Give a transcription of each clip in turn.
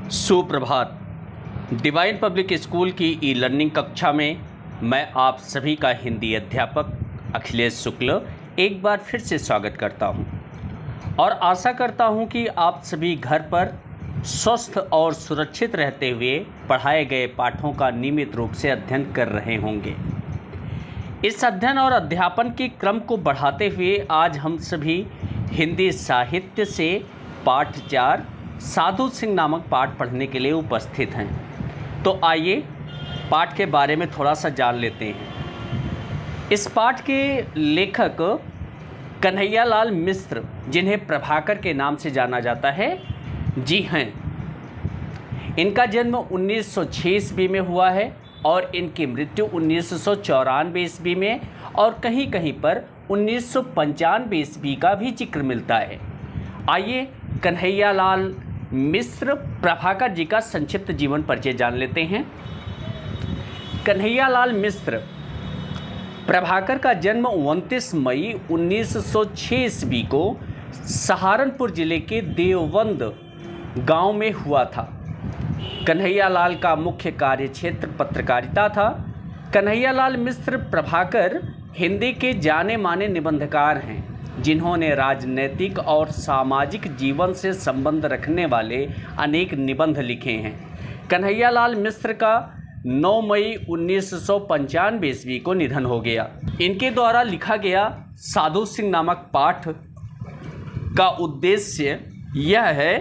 सुप्रभात। Divine public school की e learning कक्षा में मैं आप सभी का हिंदी अध्यापक अखिलेश शुक्ल एक बार फिर से स्वागत करता हूं और आशा करता हूं कि आप सभी घर पर स्वस्थ और सुरक्षित रहते हुए पढ़ाए गए पाठों का नियमित रूप से अध्ययन कर रहे होंगे। इस अध्ययन और अध्यापन के क्रम को बढ़ाते हुए आज हम सभी हिंदी साहित्य से पाठ 4 साधु सिंह नामक पाठ पढ़ने के लिए उपस्थित हैं। तो आइए पाठ के बारे में थोड़ा सा जान लेते हैं। इस पाठ के लेखक कन्हैयालाल मिश्र, जिन्हें प्रभाकर के नाम से जाना जाता है, जी हैं। इनका जन्म 1906 ईस्वी में हुआ है और इनकी मृत्यु 1994 ईस्वी में और कहीं कहीं पर 1995 ईस्वी का भी जिक्र मिलता है। आइए कन्हैयालाल मिश्र प्रभाकर जी का संक्षिप्त जीवन परिचय जान लेते हैं। कन्हैयालाल मिश्र प्रभाकर का जन्म 29 मई 1906 ईस्वी को सहारनपुर जिले के देवबंद गांव में हुआ था। कन्हैयालाल का मुख्य कार्य क्षेत्र पत्रकारिता था। कन्हैयालाल मिश्र प्रभाकर हिंदी के जाने माने निबंधकार हैं, जिन्होंने राजनैतिक और सामाजिक जीवन से संबंध रखने वाले अनेक निबंध लिखे हैं। कन्हैयालाल मिश्र का 9 मई 1995 ईस्वी को निधन हो गया। इनके द्वारा लिखा गया साधु सिंह नामक पाठ का उद्देश्य यह है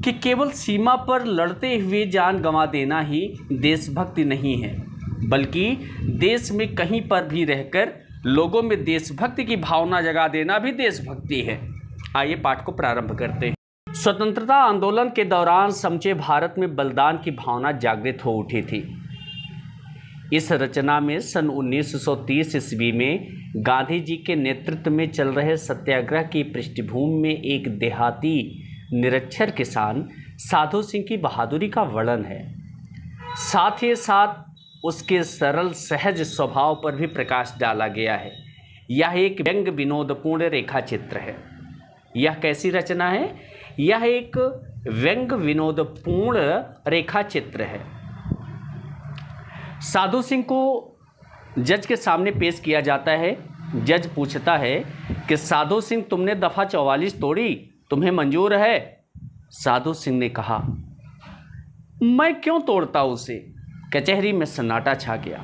कि केवल सीमा पर लड़ते हुए जान गंवा देना ही देशभक्ति नहीं है, बल्कि देश में कहीं पर भी रहकर लोगों में देशभक्ति की भावना जगा देना भी देशभक्ति है। आइए पाठ को प्रारंभ करते हैं। स्वतंत्रता आंदोलन के दौरान समूचे भारत में बलिदान की भावना जागृत हो उठी थी। इस रचना में सन 1930 ईस्वी में गांधी जी के नेतृत्व में चल रहे सत्याग्रह की पृष्ठभूमि में एक देहाती निरक्षर किसान साधु सिंह की बहादुरी का वर्णन है। साथ ही साथ उसके सरल सहज स्वभाव पर भी प्रकाश डाला गया है। यह एक व्यंग विनोदपूर्ण रेखा चित्र है। यह कैसी रचना है? यह एक व्यंग विनोदपूर्ण रेखा चित्र है। साधु सिंह को जज के सामने पेश किया जाता है। जज पूछता है कि साधु सिंह, तुमने दफ़ा 44 तोड़ी, तुम्हें मंजूर है? साधु सिंह ने कहा, मैं क्यों तोड़ता उसे। कचहरी में सन्नाटा छा गया।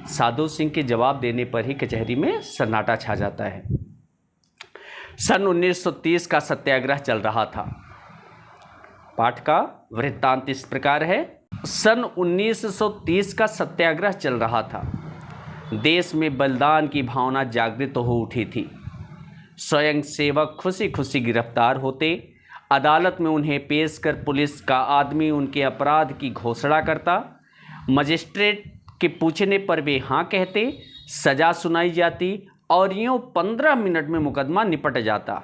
साधु सिंह के जवाब देने पर ही कचहरी में सन्नाटा छा जाता है। सन 1930 का सत्याग्रह चल रहा था। पाठ का वृत्तांत इस प्रकार है। सन 1930 का सत्याग्रह चल रहा था। देश में बलिदान की भावना जागृत हो उठी थी। स्वयं सेवक खुशी खुशी गिरफ्तार होते, अदालत में उन्हें पेश कर पुलिस का आदमी उनके अपराध की घोषणा करता। मजिस्ट्रेट के पूछने पर वे हाँ कहते, सज़ा सुनाई जाती और यूँ 15 मिनट में मुकदमा निपट जाता।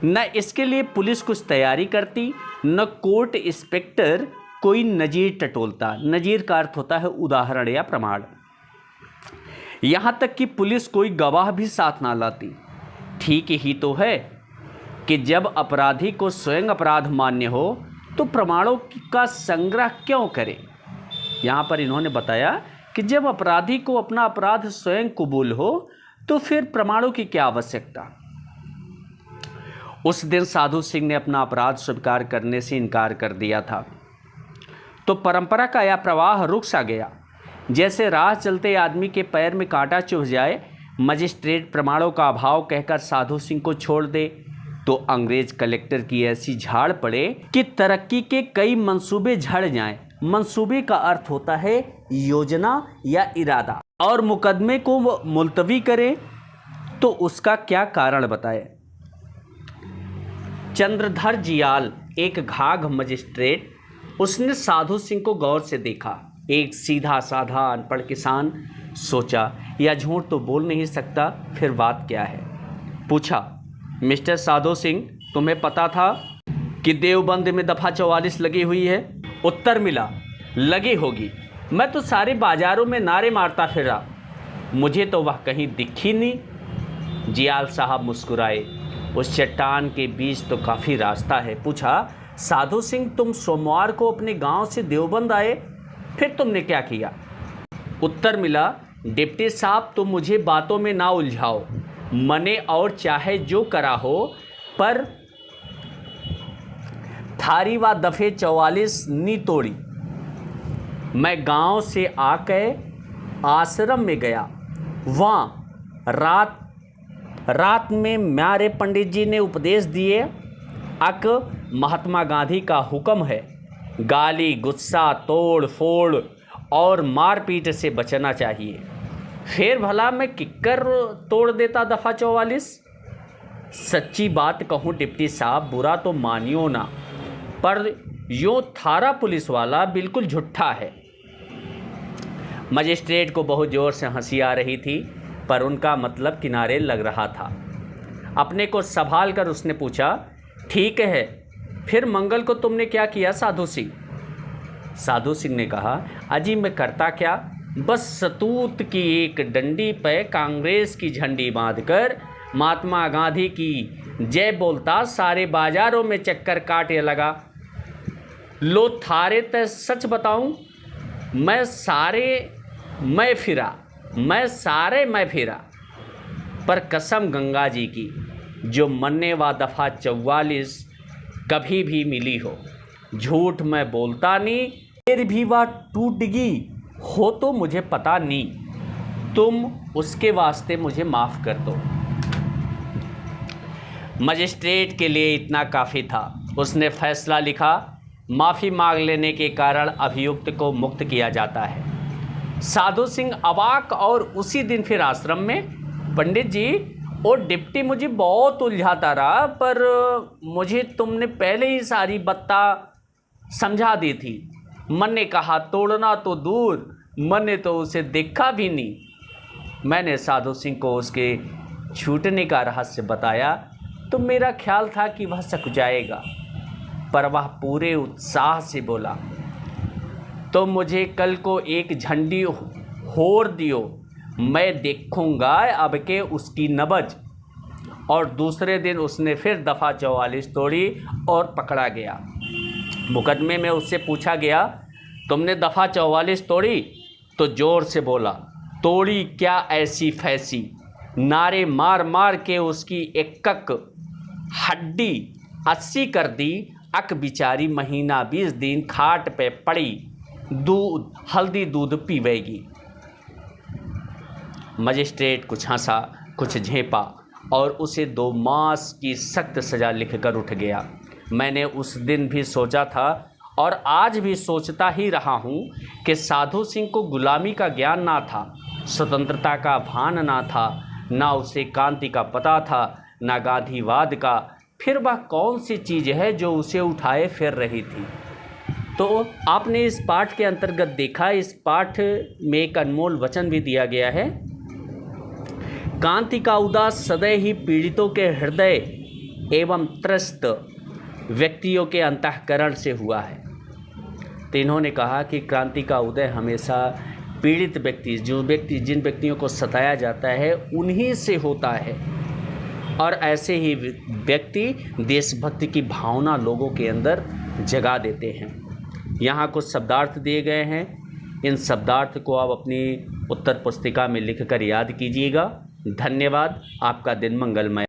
न इसके लिए पुलिस कुछ तैयारी करती, न कोर्ट इंस्पेक्टर कोई नज़ीर टटोलता। नज़ीर का अर्थ होता है उदाहरण या प्रमाण। यहाँ तक कि पुलिस कोई गवाह भी साथ ना लाती। ठीक ही तो है कि जब अपराधी को स्वयं अपराध मान्य हो तो प्रमाणों का संग्रह क्यों करे। यहाँ पर इन्होंने बताया कि जब अपराधी को अपना अपराध स्वयं कबूल हो तो फिर प्रमाणों की क्या आवश्यकता। उस दिन साधु सिंह ने अपना अपराध स्वीकार करने से इनकार कर दिया था, तो परंपरा का यह प्रवाह रुक सा गया। जैसे राह चलते आदमी के पैर में कांटा चुभ जाए, मजिस्ट्रेट प्रमाणों का अभाव कहकर साधु सिंह को छोड़ दे, तो अंग्रेज कलेक्टर की ऐसी झाड़ पड़े कि तरक्की के कई मंसूबे झड़ जाएं। मंसूबे का अर्थ होता है योजना या इरादा, और मुकदमे को मुलतवी करे तो उसका क्या कारण बताए। चंद्रधर जियाल, एक घाघ मजिस्ट्रेट, उसने साधु सिंह को गौर से देखा। एक सीधा साधा अनपढ़ किसान। सोचा यह झूठ तो बोल नहीं सकता, फिर बात क्या है। पूछा, मिस्टर साधु सिंह, तुम्हें पता था कि देवबंद में दफ़ा 44 लगी हुई है? उत्तर मिला, लगी होगी। मैं तो सारे बाजारों में नारे मारता फिरा, मुझे तो वह कहीं दिखी नहीं। जियाल साहब मुस्कुराए। उस चट्टान के बीच तो काफ़ी रास्ता है। पूछा, साधु सिंह, तुम सोमवार को अपने गांव से देवबंद आए, फिर तुमने क्या किया? उत्तर मिला, डिप्टी साहब, तुम मुझे बातों में ना उलझाओ। मने और चाहे जो करा हो, पर थारी व दफे 44 नी तोड़ी। मैं गांव से आके आश्रम में गया। वहाँ रात में म्यारे पंडित जी ने उपदेश दिए, अक महात्मा गांधी का हुक्म है, गाली गुस्सा, तोड़ फोड़ और मारपीट से बचना चाहिए। फिर भला मैं किक्कर तोड़ देता दफ़ा 44। सच्ची बात कहूँ डिप्टी साहब, बुरा तो मानियो ना, पर यूँ थारा पुलिस वाला बिल्कुल झूठा है। मजिस्ट्रेट को बहुत ज़ोर से हंसी आ रही थी, पर उनका मतलब किनारे लग रहा था। अपने को संभाल कर उसने पूछा, ठीक है, फिर मंगल को तुमने क्या किया साधु सिंह? साधु सिंह ने कहा, अजी मैं करता क्या, बस सतूत की एक डंडी पे कांग्रेस की झंडी बांधकर महात्मा गांधी की जय बोलता सारे बाजारों में चक्कर काटे लगा। लो थारे ते सच बताऊं, मैं फिरा, पर कसम गंगा जी की, जो मन्ने व दफ़ा 44 कभी भी मिली हो, झूठ मैं बोलता नहीं, फिर भी वह टूट गई हो तो मुझे पता नहीं। तुम उसके वास्ते मुझे माफ़ कर दो। मजिस्ट्रेट के लिए इतना काफ़ी था। उसने फैसला लिखा, माफ़ी मांग लेने के कारण अभियुक्त को मुक्त किया जाता है। साधु सिंह अवाक और उसी दिन फिर आश्रम में, पंडित जी, और डिप्टी मुझे बहुत उलझाता रहा, पर मुझे तुमने पहले ही सारी बत्ता समझा दी थी। मन ने कहा तोड़ना तो दूर, मन ने तो उसे देखा भी नहीं। मैंने साधु सिंह को उसके छूटने का रहस्य बताया तो मेरा ख्याल था कि वह सक जाएगा, पर वह पूरे उत्साह से बोला, तो मुझे कल को एक झंडी होर दियो, मैं देखूंगा अब के उसकी नबज। और दूसरे दिन उसने फिर दफ़ा 44 तोड़ी और पकड़ा गया। मुकदमे में उससे पूछा गया, तुमने दफ़ा 44 तोड़ी? तो ज़ोर से बोला, तोड़ी क्या ऐसी फैसी। नारे मार मार के उसकी एक हड्डी 80 कर दी। अक बिचारी महीना 20 दिन खाट पे पड़ी, दूध हल्दी दूध पीवेगी। मजिस्ट्रेट कुछ हंसा, कुछ झेंपा और उसे 2 मास की सख्त सज़ा लिखकर उठ गया। मैंने उस दिन भी सोचा था और आज भी सोचता ही रहा हूँ कि साधु सिंह को गुलामी का ज्ञान ना था, स्वतंत्रता का भान ना था, ना उसे क्रांति का पता था, ना गांधीवाद का। फिर वह कौन सी चीज़ है जो उसे उठाए फिर रही थी? तो आपने इस पाठ के अंतर्गत देखा, इस पाठ में एक अनमोल वचन भी दिया गया है, क्रांति का उदय सदैव ही पीड़ितों के हृदय एवं त्रस्त व्यक्तियों के अंतःकरण से हुआ है। तो इन्होंने कहा कि क्रांति का उदय हमेशा पीड़ित व्यक्ति, जिन व्यक्तियों को सताया जाता है उन्हीं से होता है, और ऐसे ही व्यक्ति देशभक्ति की भावना लोगों के अंदर जगा देते हैं। यहाँ कुछ शब्दार्थ दिए गए हैं, इन शब्दार्थ को आप अपनी उत्तर पुस्तिका में लिखकर याद कीजिएगा। धन्यवाद। आपका दिन मंगलमय।